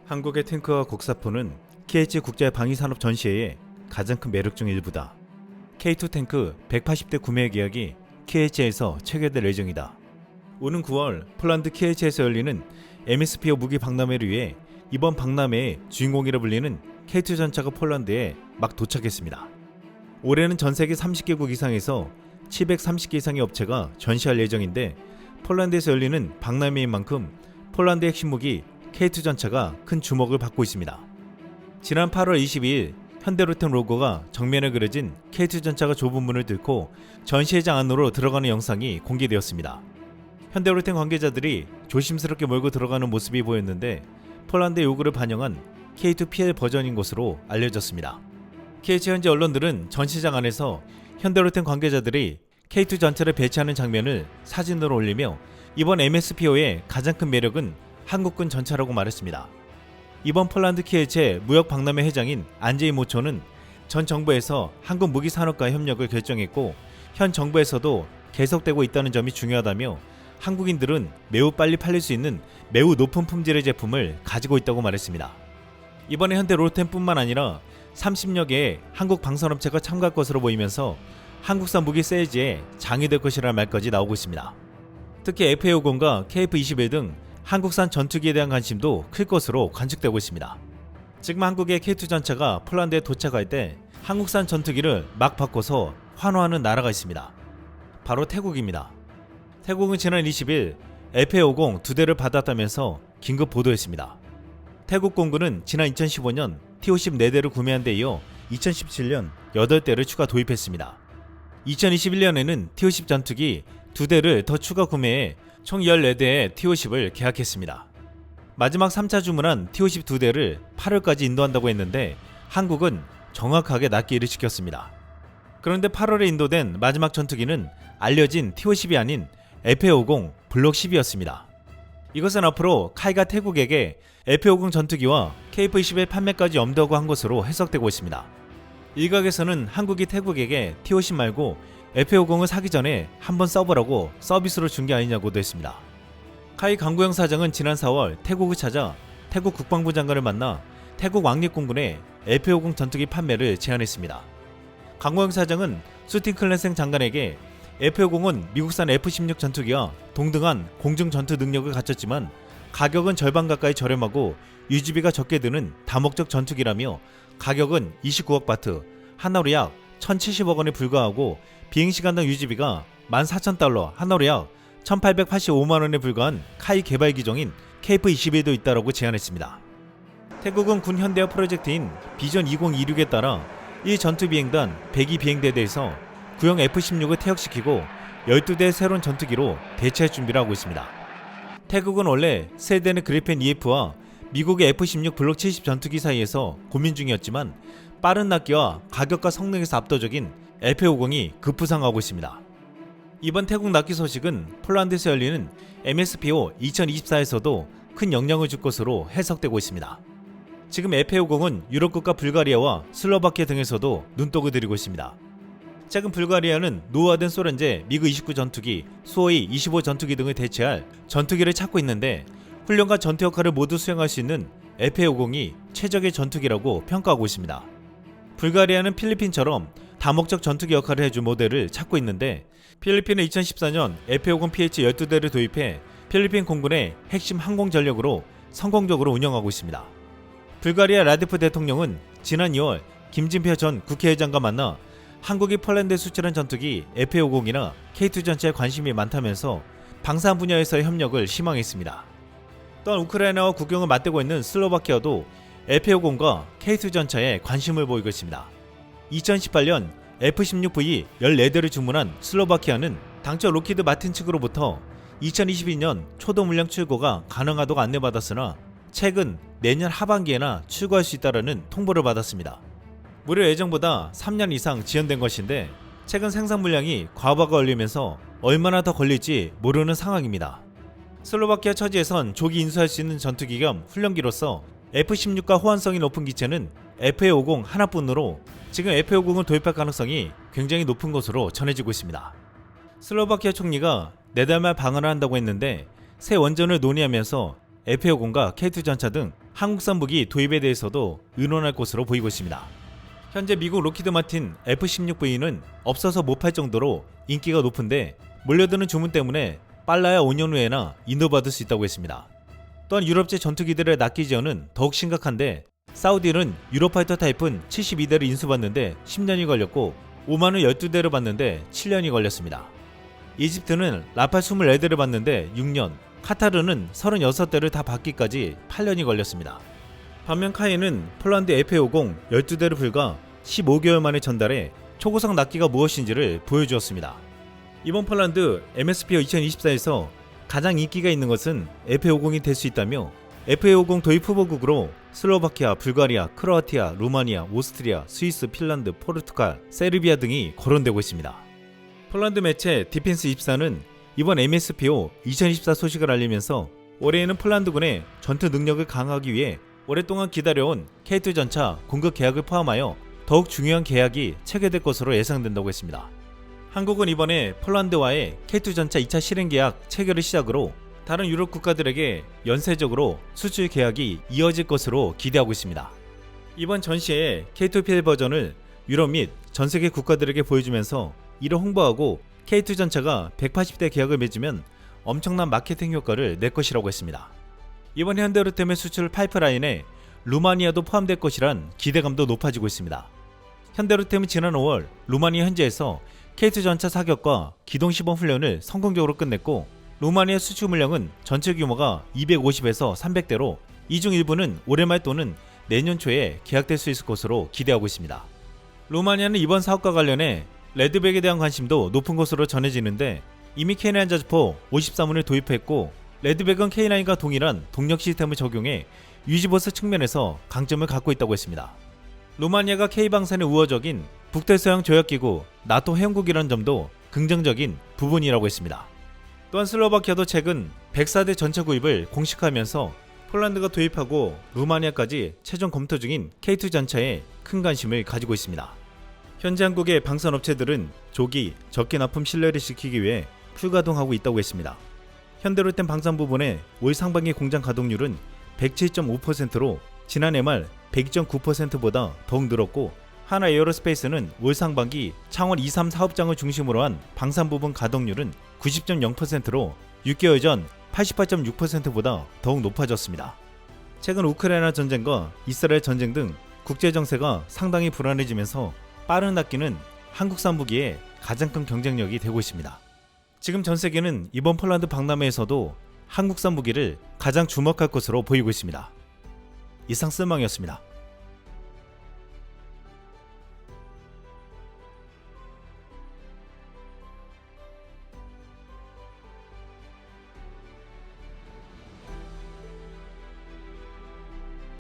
한국의 탱크와 곡사포는 KH 국제 방위산업 전시회의 가장 큰 매력 중 일부다. K2 탱크 180대 구매 계약이 KH에서 체결될 예정이다. 오는 9월 폴란드 KH에서 열리는 MSPO 무기 박람회를 위해 이번 박람회의 주인공이라 불리는 K2 전차가 폴란드에 막 도착했습니다. 올해는 전 세계 30개국 이상에서 730개 이상의 업체가 전시할 예정인데, 폴란드에서 열리는 박람회인 만큼 폴란드의 핵심 무기 K2 전차가 큰 주목을 받고 있습니다. 지난 8월 22일 현대로템 로고가 정면에 그려진 K2 전차가 좁은 문을 뚫고 전시회장 안으로 들어가는 영상이 공개되었습니다. 현대로템 관계자들이 조심스럽게 몰고 들어가는 모습이 보였는데, 폴란드의 요구를 반영한 K2 PL 버전인 것으로 알려졌습니다. KH 현지 언론들은 전시장 안에서 현대로템 관계자들이 K2 전차를 배치하는 장면을 사진으로 올리며, 이번 MSPO의 가장 큰 매력은 한국군 전차라고 말했습니다. 이번 폴란드 KH의 무역 박람회 회장인 안제이 모초는 전 정부에서 한국 무기 산업과의 협력을 결정했고, 현 정부에서도 계속되고 있다는 점이 중요하다며, 한국인들은 매우 빨리 팔릴 수 있는 매우 높은 품질의 제품을 가지고 있다고 말했습니다. 이번에 현대로템뿐만 아니라 30여 개의 한국 방산업체가 참가할 것으로 보이면서 한국산 무기 세일즈에 장이 될 것이라는 말까지 나오고 있습니다. 특히 FA50과 KF-21 등 한국산 전투기에 대한 관심도 클 것으로 관측되고 있습니다. 지금 한국의 K2 전차가 폴란드에 도착할 때 한국산 전투기를 막 바꿔서 환호하는 나라가 있습니다. 바로 태국입니다. 태국은 지난 20일 FA50 2대를 받았다면서 긴급 보도했습니다. 태국 공군은 지난 2015년 T-50 4대를 구매한 데 이어 2017년 8대를 추가 도입했습니다. 2021년에는 T-50 전투기 2대를 더 추가 구매해 총 14대의 T-50을 계약했습니다. 마지막 3차 주문한 T-50 2대를 8월까지 인도한다고 했는데, 한국은 정확하게 납기를 시켰습니다. 그런데 8월에 인도된 마지막 전투기는 알려진 T-50이 아닌 FA50 블록 10이었습니다. 이것은 앞으로 카이가 태국에게 FA50 전투기와 KF-21 판매까지 염두하고 한 것으로 해석되고 있습니다. 일각에서는 한국이 태국에게 T-50 말고 FA50을 사기 전에 한번 써보라고 서비스로 준 게 아니냐고도 했습니다. 카이 강구영 사장은 지난 4월 태국을 찾아 태국 국방부 장관을 만나 태국 왕립공군에 FA50 전투기 판매를 제안했습니다. 강구영 사장은 수틴 클랜생 장관에게 FA50은 미국산 F-16 전투기와 동등한 공중 전투 능력을 갖췄지만 가격은 절반 가까이 저렴하고 유지비가 적게 드는 다목적 전투기라며, 가격은 29억 바트, 하나로 약 1,070억 원에 불과하고 비행시간당 유지비가 14,000달러, 하나로 약 1,885만 원에 불과한 카이 개발 기종인 KF-21도 있다라고 제안했습니다. 태국은 군 현대화 프로젝트인 비전 2026에 따라 이 전투비행단 102 비행대대에서 구형 F-16을 퇴역시키고 12대의 새로운 전투기로 대체할 준비를 하고 있습니다. 태국은 원래 스웨덴의 그리펜 EF와 미국의 F-16 블록 70 전투기 사이에서 고민 중이었지만, 빠른 납기와 가격과 성능에서 압도적인 FA50이 급부상하고 있습니다. 이번 태국 납기 소식은 폴란드에서 열리는 MSPO 2024에서도 큰 영향을 줄 것으로 해석되고 있습니다. 지금 FA50은 유럽국가 불가리아와 슬로바키아 등에서도 눈독을 들이고 있습니다. 최근 불가리아는 노후화된 소련제 미그 29 전투기, 수호이 25 전투기 등을 대체할 전투기를 찾고 있는데, 훈련과 전투 역할을 모두 수행할 수 있는 FA50이 최적의 전투기라고 평가하고 있습니다. 불가리아는 필리핀처럼 다목적 전투기 역할을 해줄 모델을 찾고 있는데, 필리핀은 2014년 FA50 PH 12대를 도입해 필리핀 공군의 핵심 항공 전력으로 성공적으로 운영하고 있습니다. 불가리아 라데프 대통령은 지난 2월 김진표 전 국회의장과 만나 한국이 폴란드에 수출한 전투기 FA50이나 K2 전차에 관심이 많다면서 방산 분야에서의 협력을 희망했습니다. 또한 우크라이나와 국경을 맞대고 있는 슬로바키아도 FA50과 K2 전차에 관심을 보이고 있습니다. 2018년 F-16V 14대를 주문한 슬로바키아는 당초 로키드 마틴 측으로부터 2022년 초도 물량 출고가 가능하다고 안내받았으나, 최근 내년 하반기에나 출고할 수 있다는 통보를 받았습니다. 무려 예정보다 3년 이상 지연된 것인데, 최근 생산 물량이 과부하가 걸리면서 얼마나 더 걸릴지 모르는 상황입니다. 슬로바키아 처지에선 조기 인수할 수 있는 전투기 겸 훈련기로서 F-16과 호환성이 높은 기체는 FA50 하나뿐으로 지금 FA50을 도입할 가능성이 굉장히 높은 것으로 전해지고 있습니다. 슬로바키아 총리가 4달 말 방한을 한다고 했는데, 새 원전을 논의하면서 FA50과 K2 전차 등 한국산 무기 도입에 대해서도 의논할 것으로 보이고 있습니다. 현재 미국 록히드 마틴 F-16V는 없어서 못 팔 정도로 인기가 높은데 몰려드는 주문 때문에 빨라야 5년 후에나 인도받을 수 있다고 했습니다. 또한 유럽제 전투기들의 납기 지연은 더욱 심각한데 사우디는 유로파이터 타입은 72대를 인수받는데 10년이 걸렸고 오만은 12대를 받는데 7년이 걸렸습니다. 이집트는 라팔 24대를 받는데 6년, 카타르는 36대를 다 받기까지 8년이 걸렸습니다. 반면 카이는 폴란드 FA50 12대를 불과 15개월 만에 전달해 초고속 납기가 무엇인지를 보여주었습니다. 이번 폴란드 MSPO 2024에서 가장 인기가 있는 것은 FA50이 될 수 있다며 FA50 도입 후보국으로 슬로바키아, 불가리아, 크로아티아, 루마니아, 오스트리아, 스위스, 핀란드, 포르투갈, 세르비아 등이 거론되고 있습니다. 폴란드 매체 디펜스24는 이번 MSPO 2024 소식을 알리면서 올해에는 폴란드군의 전투 능력을 강화하기 위해 오랫동안 기다려온 K2 전차 공급 계약을 포함하여 더욱 중요한 계약이 체결될 것으로 예상된다고 했습니다. 한국은 이번에 폴란드와의 K2 전차 2차 실행 계약 체결을 시작으로 다른 유럽 국가들에게 연쇄적으로 수출 계약이 이어질 것으로 기대하고 있습니다. 이번 전시에 K2PL 버전을 유럽 및 전세계 국가들에게 보여주면서 이를 홍보하고 K2 전차가 180대 계약을 맺으면 엄청난 마케팅 효과를 낼 것이라고 했습니다. 이번 현대로템의 수출 파이프라인에 루마니아도 포함될 것이란 기대감도 높아지고 있습니다. 현대로템은 지난 5월 루마니아 현지에서 K2 전차 사격과 기동 시범 훈련을 성공적으로 끝냈고 루마니아 수출 물량은 전체 규모가 250에서 300대로 이 중 일부는 올해 말 또는 내년 초에 계약될 수 있을 것으로 기대하고 있습니다. 루마니아는 이번 사업과 관련해 레드백에 대한 관심도 높은 것으로 전해지는데 이미 K9 자주포 53문을 도입했고 레드백은 K9과 동일한 동력 시스템을 적용해 유지보스 측면에서 강점을 갖고 있다고 했습니다. 루마니아가 K방산의 우호적인 북대서양 조약기구 나토 회원국이라는 점도 긍정적인 부분이라고 했습니다. 또한 슬로바키아도 최근 104대 전차 구입을 공식화하면서 폴란드가 도입하고 루마니아까지 최종 검토 중인 K2 전차에 큰 관심을 가지고 있습니다. 현재 한국의 방산업체들은 조기, 적게 납품 신뢰를 지키기 위해 풀가동하고 있다고 했습니다. 현대로템 방산 부분의 올 상반기 공장 가동률은 107.5%로 지난해 말 102.9%보다 더욱 늘었고 하나 에어로스페이스는 올 상반기 창원 2, 3 사업장을 중심으로 한 방산 부분 가동률은 90.0%로 6개월 전 88.6%보다 더욱 높아졌습니다. 최근 우크라이나 전쟁과 이스라엘 전쟁 등 국제 정세가 상당히 불안해지면서 빠른 납기는 한국산 무기의 가장 큰 경쟁력이 되고 있습니다. 지금 전 세계는 이번 폴란드 박람회에서도 한국산 무기를 가장 주목할 것으로 보이고 있습니다. 이상 쓸망이었습니다.